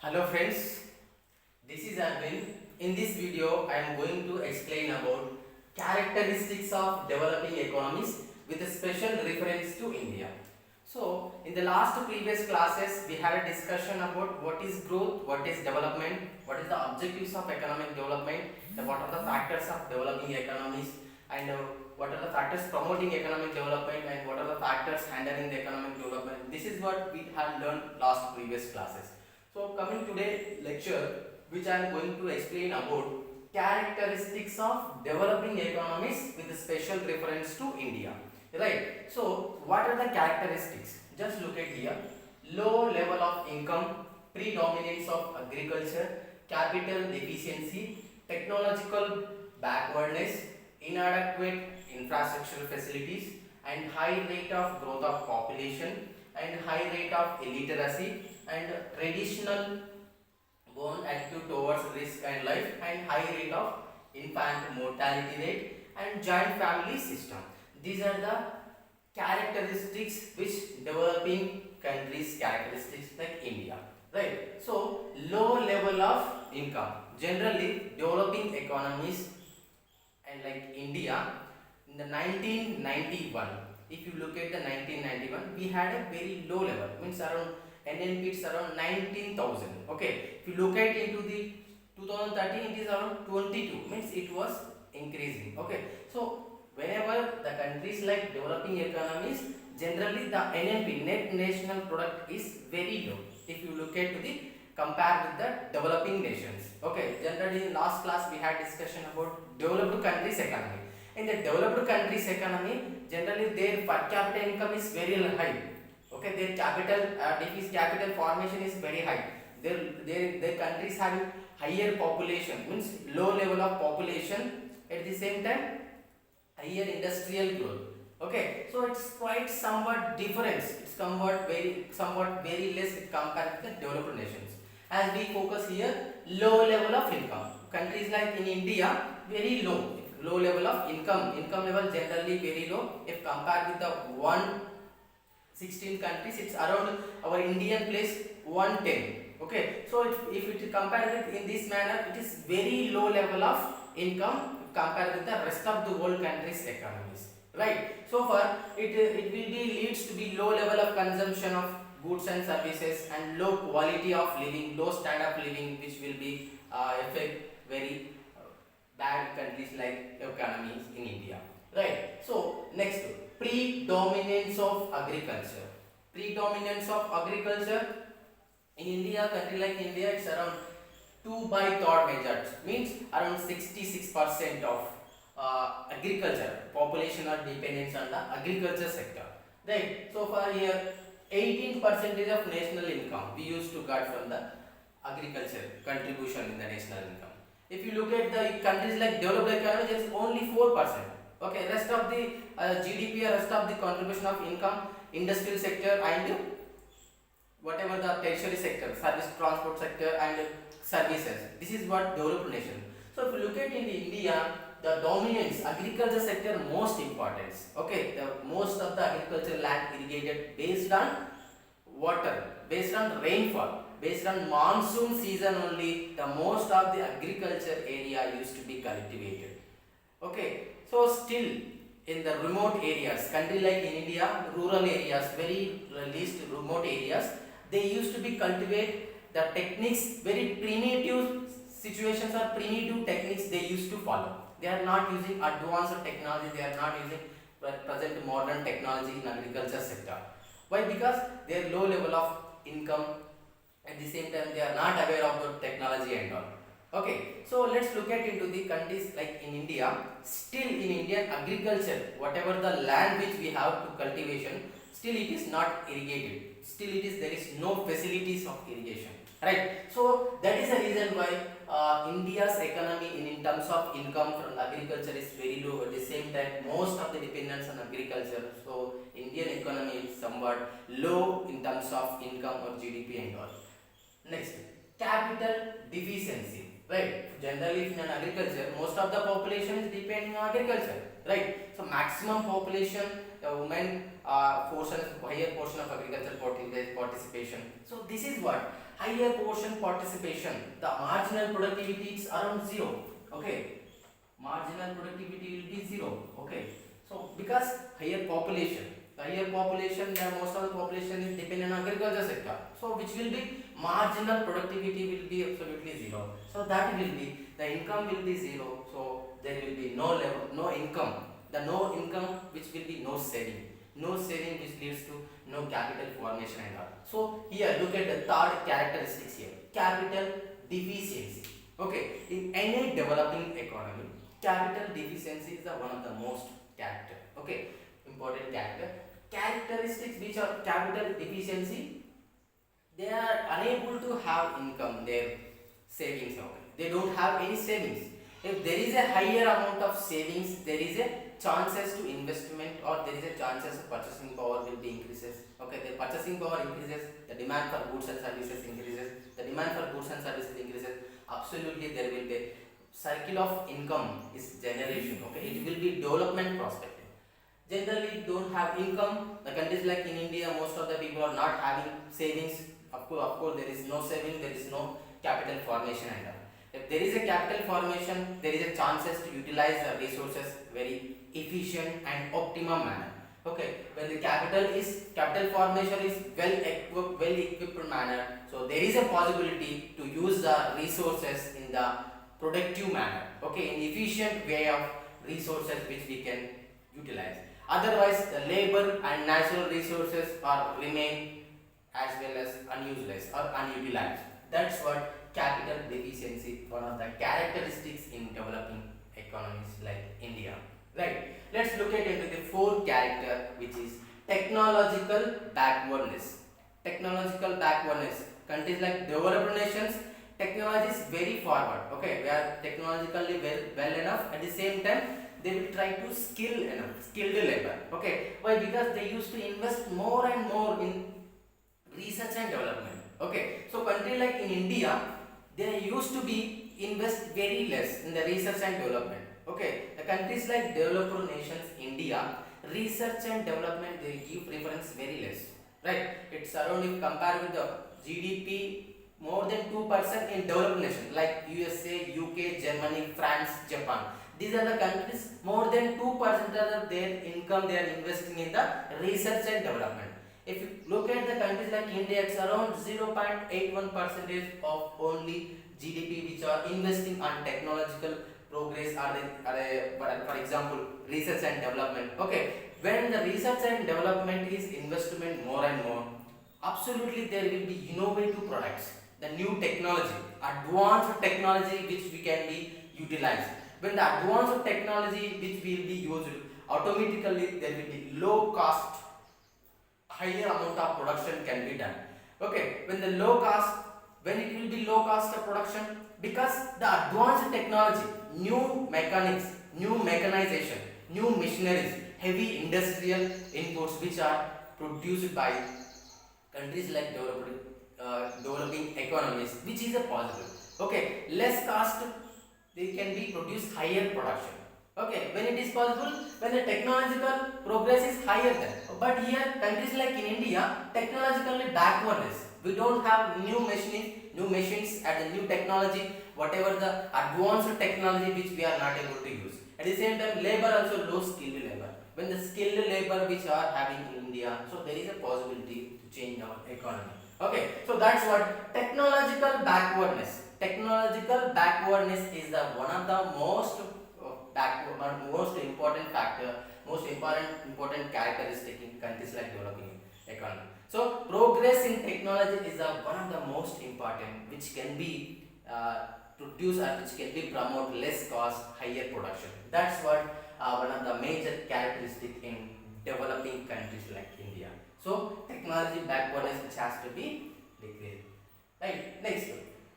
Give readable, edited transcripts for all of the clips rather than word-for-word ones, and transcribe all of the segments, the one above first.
Hello friends, this is Arvind. In this video, I am going to explain about characteristics of developing economies with a special reference to India. So, in the last previous classes, we had a discussion about what is growth, what is development, what is the objectives of economic development, what are the factors of developing economies, and what are the factors promoting economic development, and what are the factors hindering the economic development. This is what we had learned last previous classes. So coming today lecture, which I am going to explain about characteristics of developing economies with a special reference to India. Right. So what are the characteristics? Just look at here. Low level of income, predominance of agriculture, capital deficiency, technological backwardness, inadequate infrastructural facilities, and high rate of growth of population, and high rate of illiteracy, and traditional born attitude towards risk and life, and high rate of infant mortality rate, and joint family system. These are the characteristics which developing countries characteristics like India, right? So low level of income, generally developing economies and like India in the 1991, if you look at the 1991, we had a very low level, means around NNP it's around 19,000. Okay, if you look at into the 2013, it is around 22, means it was increasing. Okay, so whenever the countries like developing economies, generally the NNP, net national product, is very low if you look at the compare with the developing nations. Okay, generally in last class we had discussion about developed countries economy. In the developed countries economy, generally their per capita income is very high. Okay, their capital formation is very high. Their countries having higher population, means low level of population, at the same time higher industrial growth. Okay, so it's quite somewhat difference. It's somewhat very less compared to the developed nations. As we focus here, low level of income. Countries like in India, very low level of income level generally very low if compared with the 116 countries. It's around our Indian place 110. Okay, so if it is compared with in this manner, it is very low level of income compared with the rest of the world countries economies, right? So far it will be leads to be low level of consumption of goods and services, and low quality of living, low standard of living, which will be affect very bad countries like economies in India, right? So next, predominance of agriculture. Predominance of agriculture in India, country like India, it's around 2 by third major, means around 66% of agriculture population are dependent on the agriculture sector, right? So far here 18% of national income we used to get from the agriculture contribution in the national income. If you look at the countries like developed economies, it's only 4%. Okay, rest of the GDP, rest of the contribution of income, industrial sector, and whatever the tertiary sector, service transport sector, and services. This is what developed nation. So if you look at in India, the dominance agriculture sector most importance. Okay, the most of the agriculture land irrigated based on water, based on rainfall, based on monsoon season only. The most of the agriculture area used to be cultivated. Okay, so still in the remote areas, country like in India, rural areas, very least remote areas, they used to be cultivate the techniques, very primitive situations or primitive techniques they used to follow. They are not using advanced technology, they are not using present modern technology in agriculture sector. Why? Because their low level of income, at the same time they are not aware of the technology and all. Okay, so let's look at into the countries like in India. Still in Indian agriculture, whatever the land which we have to cultivation, still it is not irrigated. Still it is, there is no facilities of irrigation, right? So that is the reason why India's economy in terms of income from agriculture is very low. At the same time, most of the dependence on agriculture. So Indian economy is somewhat low in terms of income or GDP and all. Next, capital deficiency. Right, generally in an agriculture, most of the population is depending on agriculture, right? So maximum population the women higher portion of agricultural participation. So this is what higher portion participation. The marginal productivity is around zero. Okay, marginal productivity will be zero. Okay, so because higher population, then most of the population is dependent on agriculture sector. So which will be marginal productivity will be absolutely zero. So that will be the income will be zero. So there will be no level, no income. The no income which will be no saving. No saving which leads to no capital formation and all. So here look at the third characteristics here. Capital deficiency. Okay, in any developing economy, capital deficiency is the one of the most character. Okay, important characteristics which are capital deficiency. They are unable to have income, their savings. Okay, they don't have any savings. If there is a higher amount of savings, there is a chances to investment, or there is a chances of purchasing power will be increases. Okay, the purchasing power increases, the demand for goods and services increases, the demand for goods and services increases. Absolutely, there will be circle of income is generation. Okay, it will be development perspective. Generally don't have income. The countries like in India, most of the people are not having savings. Of course there is no saving, there is no capital formation and all. If there is a capital formation, there is a chances to utilize the resources very efficient and optimum manner. Okay, when the capital formation is well equipped manner, so there is a possibility to use the resources in the productive manner. Okay, in efficient way of resources which we can utilize. Otherwise, the labor and natural resources are remain as well as unuseless or unutilized. That's what capital deficiency, one of the characteristics in developing economies like India. Right. Let's look at into the fourth character, which is technological backwardness. Technological backwardness. Countries like developed nations, technology is very forward. Okay, we are technologically well enough. At the same time, they will try to skilled labor. Okay, why? Because they used to invest more and more in research and development. Okay, so country like in India, they used to be invest very less in the research and development. Okay, the countries like developed nations, India, research and development they give preference very less. Right, it's around, if compared with the GDP, more than 2% in developed nations like USA, UK, Germany, France, Japan. These are the countries, more than 2% of their income they are investing in the research and development. If you look at the countries like India, it's around 0.81% of only GDP which are investing on technological progress, for example research and development. Okay, when the research and development is investment more and more, absolutely there will be innovative products, the new technology, advanced technology which we can be utilized. When the advanced technology which will be used, automatically there will be low cost, higher amount of production can be done. Okay, when it will be low cost of production, because the advanced technology, new mechanics, new mechanization, new machineries, heavy industrial inputs which are produced by countries like developing economies, which is a possible. Okay, less cost they can be produce higher production. Okay, when it is possible, when the technological progress is higher than. But here countries like in India, technologically backwardness. We don't have new machines and the new technology, whatever the advanced technology which we are not able to use. At the same time, labor also low skilled labor. When the skilled labor which are having in India, so there is a possibility to change our economy. Okay, so that's what technological backwardness. Technological backwardness is the one of the most important factor, most important characteristic in countries like developing economy. So progress in technology is one of the most important, which can be produce or which can be promote less cost, higher production. That's what one of the major characteristic in developing countries like India. So technology backwardness which has to be decreased. Right. Next,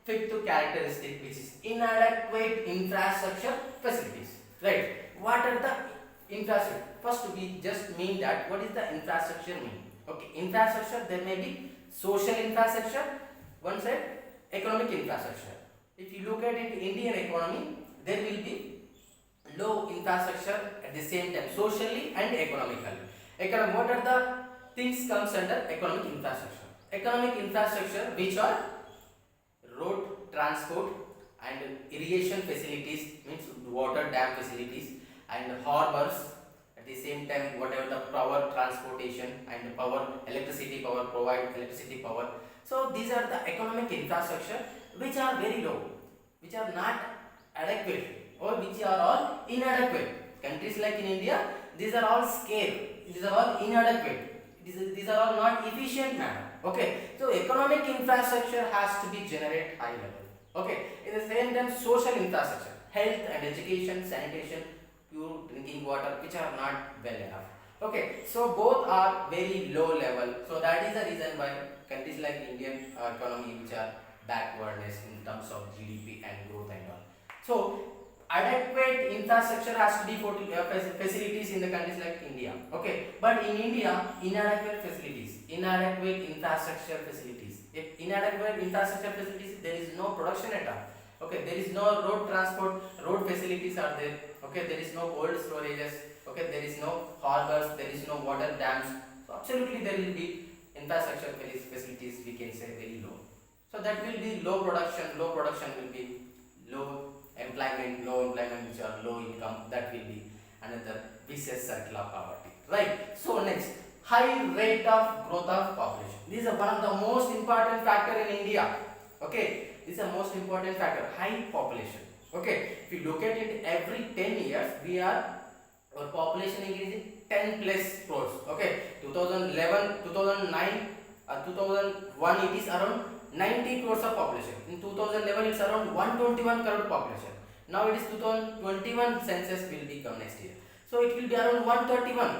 fifth characteristic, which is inadequate infrastructure facilities. Right. What are the infrastructure? First, we just mean that what is the infrastructure mean? Okay, infrastructure, there may be social infrastructure, one side, economic infrastructure. If you look at it, Indian economy, there will be low infrastructure at the same time, socially and economically. What are the things comes under economic infrastructure? Economic infrastructure which are road transport and irrigation facilities, means water dam facilities, and harbors. At the same time, whatever the power transportation and power electricity power provide electricity power. So these are the economic infrastructure which are very low, which are not adequate, or which are all inadequate. Countries like in India, these are all scarce, these are all inadequate, these are all not efficient manner. Okay, so economic infrastructure has to be generated high level. Okay, in the same time, social infrastructure, health and education, sanitation, pure drinking water, which are not well enough. Okay, so both are very low level. So that is the reason why countries like Indian economy, which are backwardness in terms of GDP and growth and all. So adequate infrastructure has to be for facilities in the countries like India. Okay, but in India, inadequate facilities, inadequate infrastructure facilities. If inadequate infrastructure facilities, there is no production at all. Okay, there is no road transport, road facilities are there. Okay, there is no cold storages. Okay, there is no harbors, there is no water dams. So absolutely there will be infrastructure facilities, we can say very low. So that will be low production will be low employment which are low income, that will be another vicious circle of poverty, right? So next, high rate of growth of population. This is one of the most important factor in India. Okay, this is the most important factor, high population. Okay, if you look at it, every 10 years our population increasing 10 plus crores. Okay, 2011, 2009, 2001 it is around 90 crores of population. In 2011 it's around 121 crore population. Now it is 2021 census will be come next year. So it will be around 131,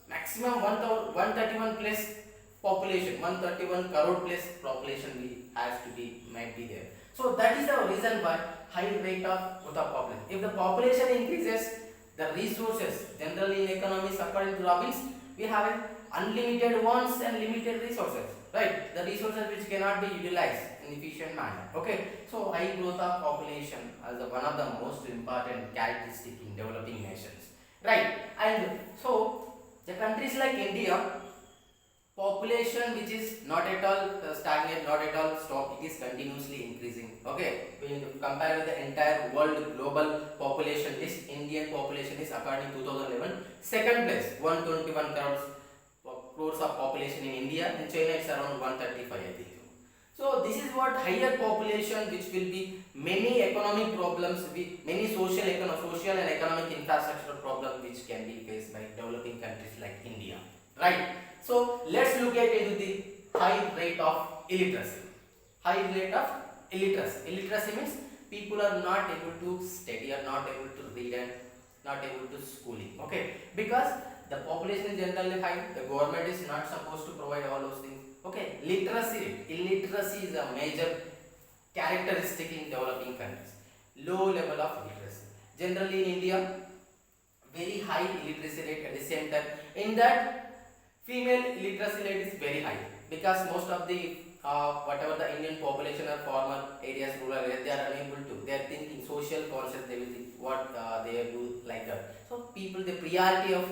maximum 131 plus population, 131 crore plus population has to be might be there. So that is the reason why high rate of growth of population. If the population increases, the resources, generally in economics according to Robbins, we have an unlimited wants and limited resources, right? The resources which cannot be utilized in efficient manner. Okay, so high growth of population as one of the most important characteristic in developing nations, right? And so the countries like India, population which is not at all stagnant, not at all stop, it is continuously increasing. Okay, when you compare with the entire world global population list, Indian population is according to 2011 second place, 121 crores of population in India. In China it's around 135, I think. So this is what higher population, which will be many economic problems, many social and economic infrastructure problems which can be faced by developing countries like India, right? So let's look at into the high rate of illiteracy. High rate of illiteracy. Illiteracy means people are not able to study, are not able to read and not able to schooling. Okay, because the population is generally high, the government is not supposed to provide all those things. Okay, literacy rate. Illiteracy is a major characteristic in developing countries. Low level of literacy. Generally in India, very high illiteracy rate. At the same time, in that female literacy rate is very high, because most of the whatever the Indian population are farmer areas, rural areas, they are unable to. They are thinking social concept. They will think what they do like that. So people, the priority of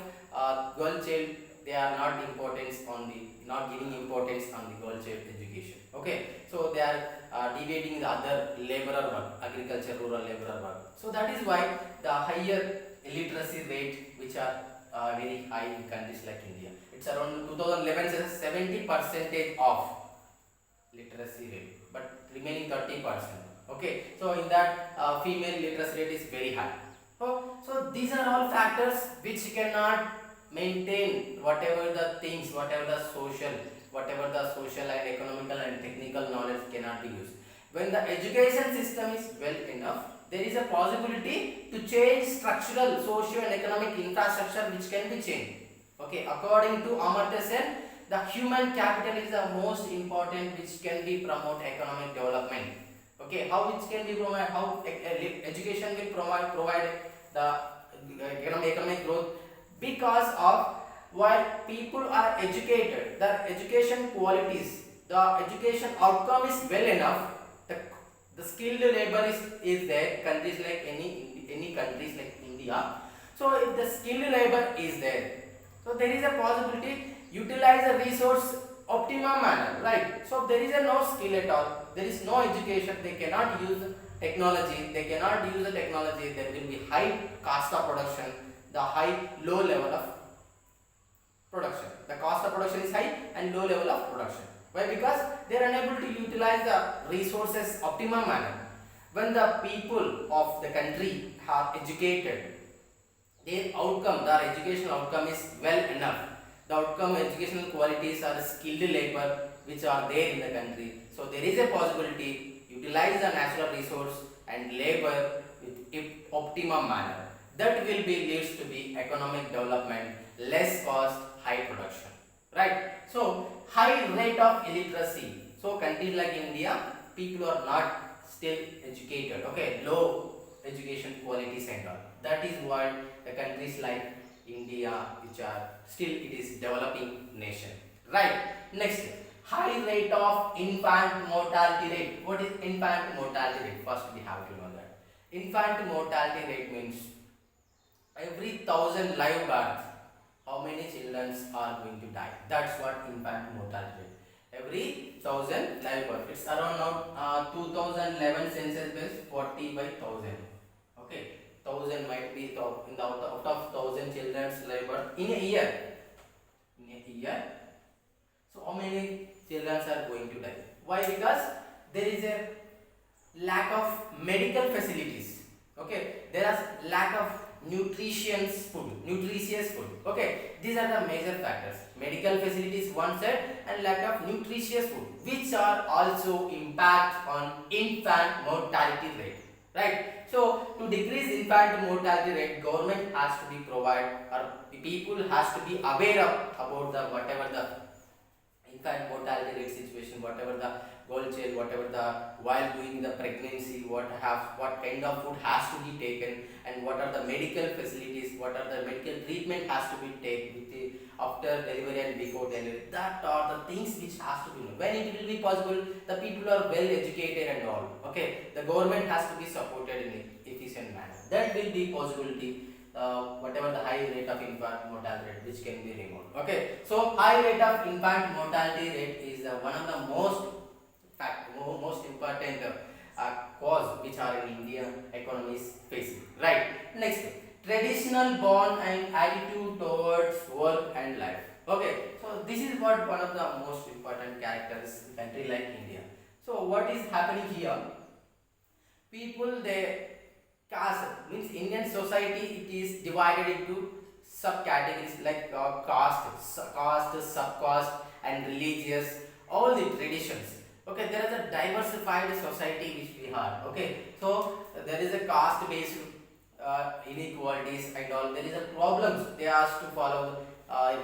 girl child, they are not giving importance on the girl child education. Okay, so they are deviating the other laborer work, agriculture, rural laborer work. So that is why the higher illiteracy rate, which are very high in countries like India. It's around 2011 says 70% of literacy rate, but remaining 30%. Okay, so in that female literacy rate is very high. So these are all factors which cannot maintain whatever the things, whatever the social and economical and technical knowledge cannot be used. When the education system is well enough, there is a possibility to change structural, socio and economic infrastructure which can be changed. Okay, according to Amartya Sen, the human capital is the most important which can be promote economic development. Okay, how it can be promoted, how education will provide the economic growth, because of while people are educated, the education qualities, the education outcome is well enough, the skilled labor is there, countries like any countries like India. So if the skilled labor is there, So there is a possibility utilize the resource optimum manner, right? So there is a no skill at all. There is no education. They cannot use technology. They cannot use the technology. There will be high cost of production, the high low level of production. The cost of production is high and low level of production. Why? Because they are unable to utilize the resources optimum manner. When the people of the country are educated, their educational outcome is well enough. The outcome educational qualities are skilled labor which are there in the country. So there is a possibility utilize the natural resource and labor with optimum manner. That will be leads to be economic development, less cost, high production. Right? So high rate of illiteracy. So countries like India, people are not still educated. Okay, low education qualities and all. That is what the countries like India, which are still it is developing nation. Right. Next, high rate of infant mortality rate. What is infant mortality rate? First, we have to know that. Infant mortality rate means every 1,000 live births, how many children are going to die? That's what infant mortality rate. Every 1,000 live births. It's around now 2011 census base 40 by 1,000. Okay, 1,000 might be in the out of 1,000 children's live birth in a year. In a year, so how many children are going to die? Why? Because there is a lack of medical facilities. Okay, there is lack of nutritious food. Okay, these are the major factors. Medical facilities one side and lack of nutritious food, which are also impact on infant mortality rate. Right? So to decrease infant mortality rate, government has to be provide or people has to be aware of about the whatever the infant mortality rate situation, whatever the girl child, whatever the while doing the pregnancy, what kind of food has to be taken, and what are the medical facilities, what are the medical treatment has to be taken with the after delivery and before delivery. That are the things which has to be known. When it will be possible, the people are well educated and all. Okay, the government has to be supported in an efficient manner. That will be possibility. Whatever the high rate of infant mortality rate which can be removed. Okay, so high rate of infant mortality rate is one of the most important cause which are in Indian economies facing. Right. Next, traditional bond and attitude towards work and life. Okay, so this is what one of the most important characters in a country like India. So what is happening here? People they caste means Indian society it is divided into subcategories like caste, subcaste, and religious, all the traditions. Okay, there is a diversified society which we have. Okay, so there is a caste based inequalities and all. There is a problems they ask to follow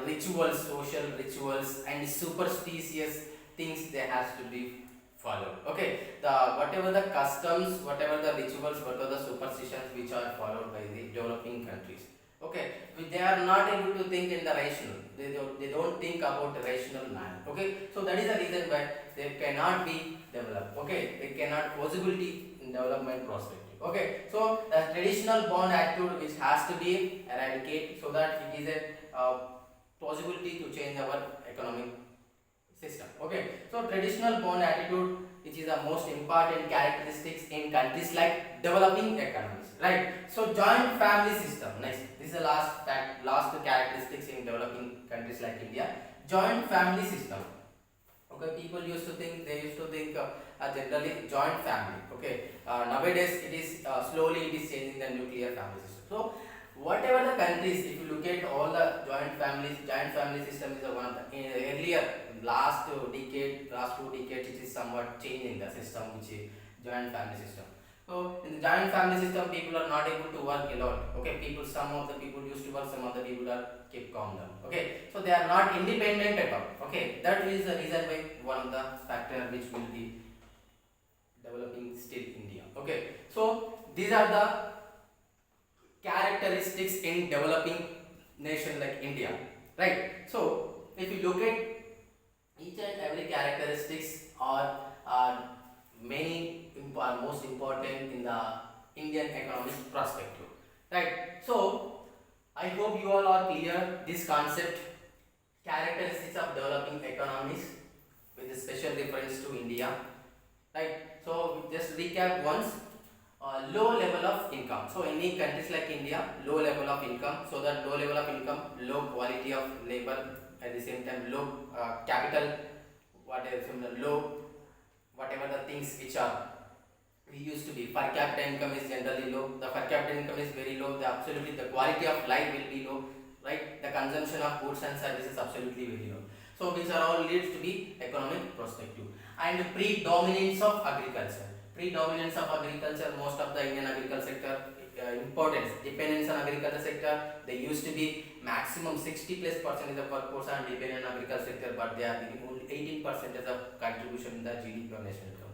rituals, social rituals, and superstitious things they has to be followed. Okay, the whatever the customs, whatever the rituals, whatever the superstitions which are followed by the developing countries. Okay, they are not able to think in the rational. They don't think about the rational manner. Okay, so that is the reason why they cannot be developed. Okay, they cannot possibility in development perspective. Okay, so the traditional bond attitude which has to be eradicated so that it is a possibility to change our economic system. Okay, so traditional bond attitude which is the most important characteristics in countries like developing economies. Right, so joint family system. Next, this is the last characteristics in developing countries like India. Joint family system. Okay, people used to think generally joint family. Okay, nowadays it is slowly it is changing the nuclear family system. So whatever the countries, if you look at all the joint family system is one of the earlier last two decades it is somewhat changing the system which is joint family system. So in the joint family system, people are not able to work alone. Okay, some of the people used to work, some of the people are kept calm down. Okay, so they are not independent at all. Okay, that is the reason why one of the factor which will be developing still India. Okay, so these are the characteristics in developing nation like India. Right. So if you look at each and every characteristics are most important in the Indian economic perspective. Right. So I hope you all are clear this concept, characteristics of developing economies with a special reference to India. Right. So just recap once. Low level of income. So any countries like India, low level of income. So that low level of income, low quality of labor, at the same time low capital, whatever low whatever the things which are we used to be. Per capita income is generally low. The per capita income is very low. The absolutely the quality of life will be low, right? The consumption of goods and services absolutely very low. So which are all leads to be economic perspective. And predominance of agriculture. Predominance of agriculture. Most of the Indian agriculture sector importance dependence on agriculture sector. They used to be maximum 60+% of workforce and dependent on agriculture sector, but they are giving only 18% of contribution in the GDP of national income.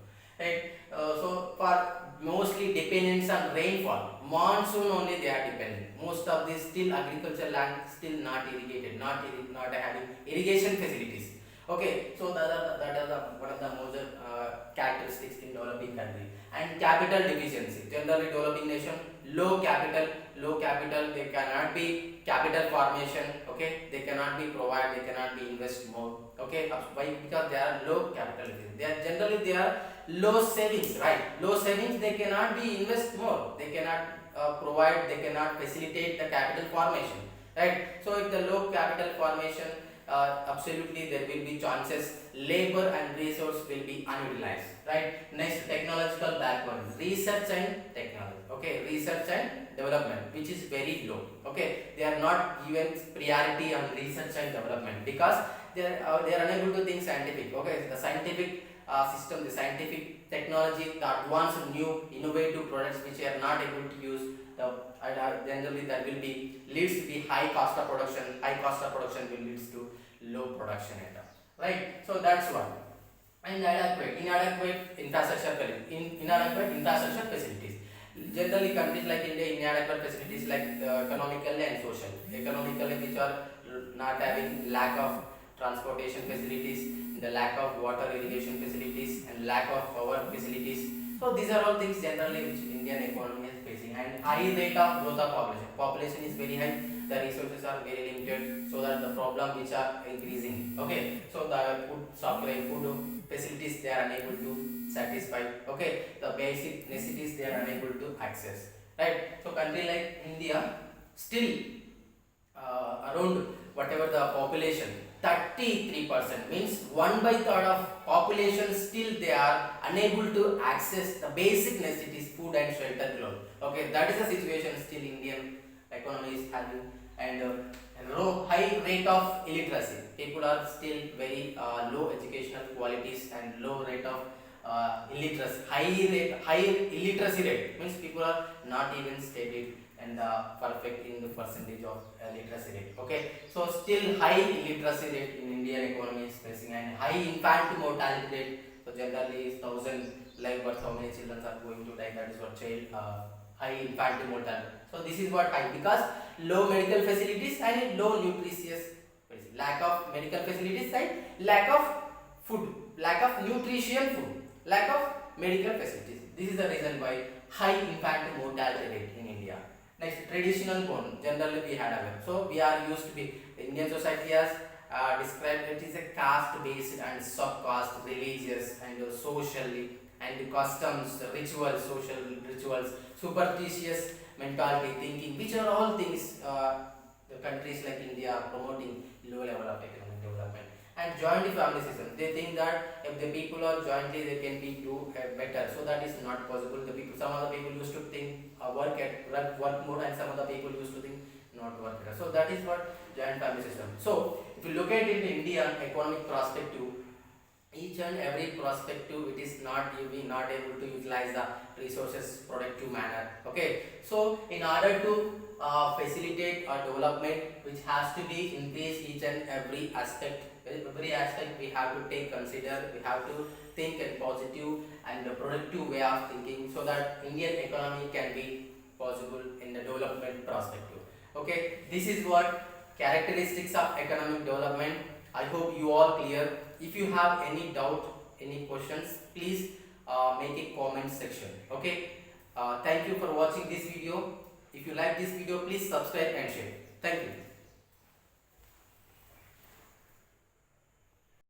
Right. So for mostly dependence on rainfall, monsoon only they are dependent. Most of this still agriculture land still not irrigated, not having irrigation facilities. Okay, so that are the one of the major characteristics in developing country. And capital deficiency. Generally developing nation low capital. They cannot be capital formation. Okay, they cannot be provide. They cannot be invest more. Okay, why? Because they are low capital. They are low savings, right? Low savings, they cannot be invest more, they cannot provide, they cannot facilitate the capital formation, right? So if the low capital formation, absolutely there will be chances labor and resource will be unutilized, right? Next, technological backwardness, research and technology. Okay, research and development, which is very low. Okay, they are not given priority on research and development because they are unable to think scientific. Okay, the scientific system, the scientific technology, the advanced new innovative products which are not able to use the generally that will be leads to the high cost of production. High cost of production will leads to low production at all. Right. So that's one. And inadequate infrastructure facilities. Generally, countries like India, inadequate facilities like economically and social. Economically, which are not having lack of transportation facilities, the lack of water irrigation facilities, and lack of power facilities. So these are all things generally which Indian economy is facing. And high rate of growth of population. Population is very high. The resources are very limited, so that the problem which are increasing. Okay, so the food supply, food facilities they are unable to satisfy. Okay, the basic necessities they are unable to access. Right. So country like India still around whatever the population 33% means 1/3 of population still they are unable to access the basic necessities food and shelter clothes. Okay, that is the situation still Indian economy is having. And high rate of illiteracy, people are still very low educational qualities and low rate of illiteracy. High illiteracy rate means people are not even studied and perfect in the percentage of literacy rate. Okay, so still high illiteracy rate in Indian economy is facing, and high infant mortality rate. So generally 1,000 live births, how many children are going to die, that is what child high infant mortality. So this is what high, because low medical facilities and low nutritious, lack of medical facilities and lack of food, lack of nutrition food, lack of medical facilities. This is the reason why high infant mortality rate in India. Next, traditional bond. Generally we had aware. So we are used to be, the Indian society has described it is a caste based and sub-caste, religious and socially, and customs, rituals, social rituals, superstitious mentality, thinking, which are all things the countries like India are promoting low level of economic development. And joint family system, they think that if the people are jointly they can be do better. So that is not possible. The people, some of the people used to think work more, and some of the people used to think not work better. So that is what joint family system. So if you look at it in Indian economic perspective, each and every perspective it is not able to utilize the resources productive manner. Okay, so in order to facilitate a development which has to be increase each and every aspect we have to take consider, we have to think in positive and productive way of thinking, so that Indian economy can be possible in the development perspective. Okay, this is what characteristics of economic development. I hope you all clear. If you have any doubt, any questions, please make a comment section. Okay, thank you for watching this video. If you like this video, please subscribe and share. Thank you.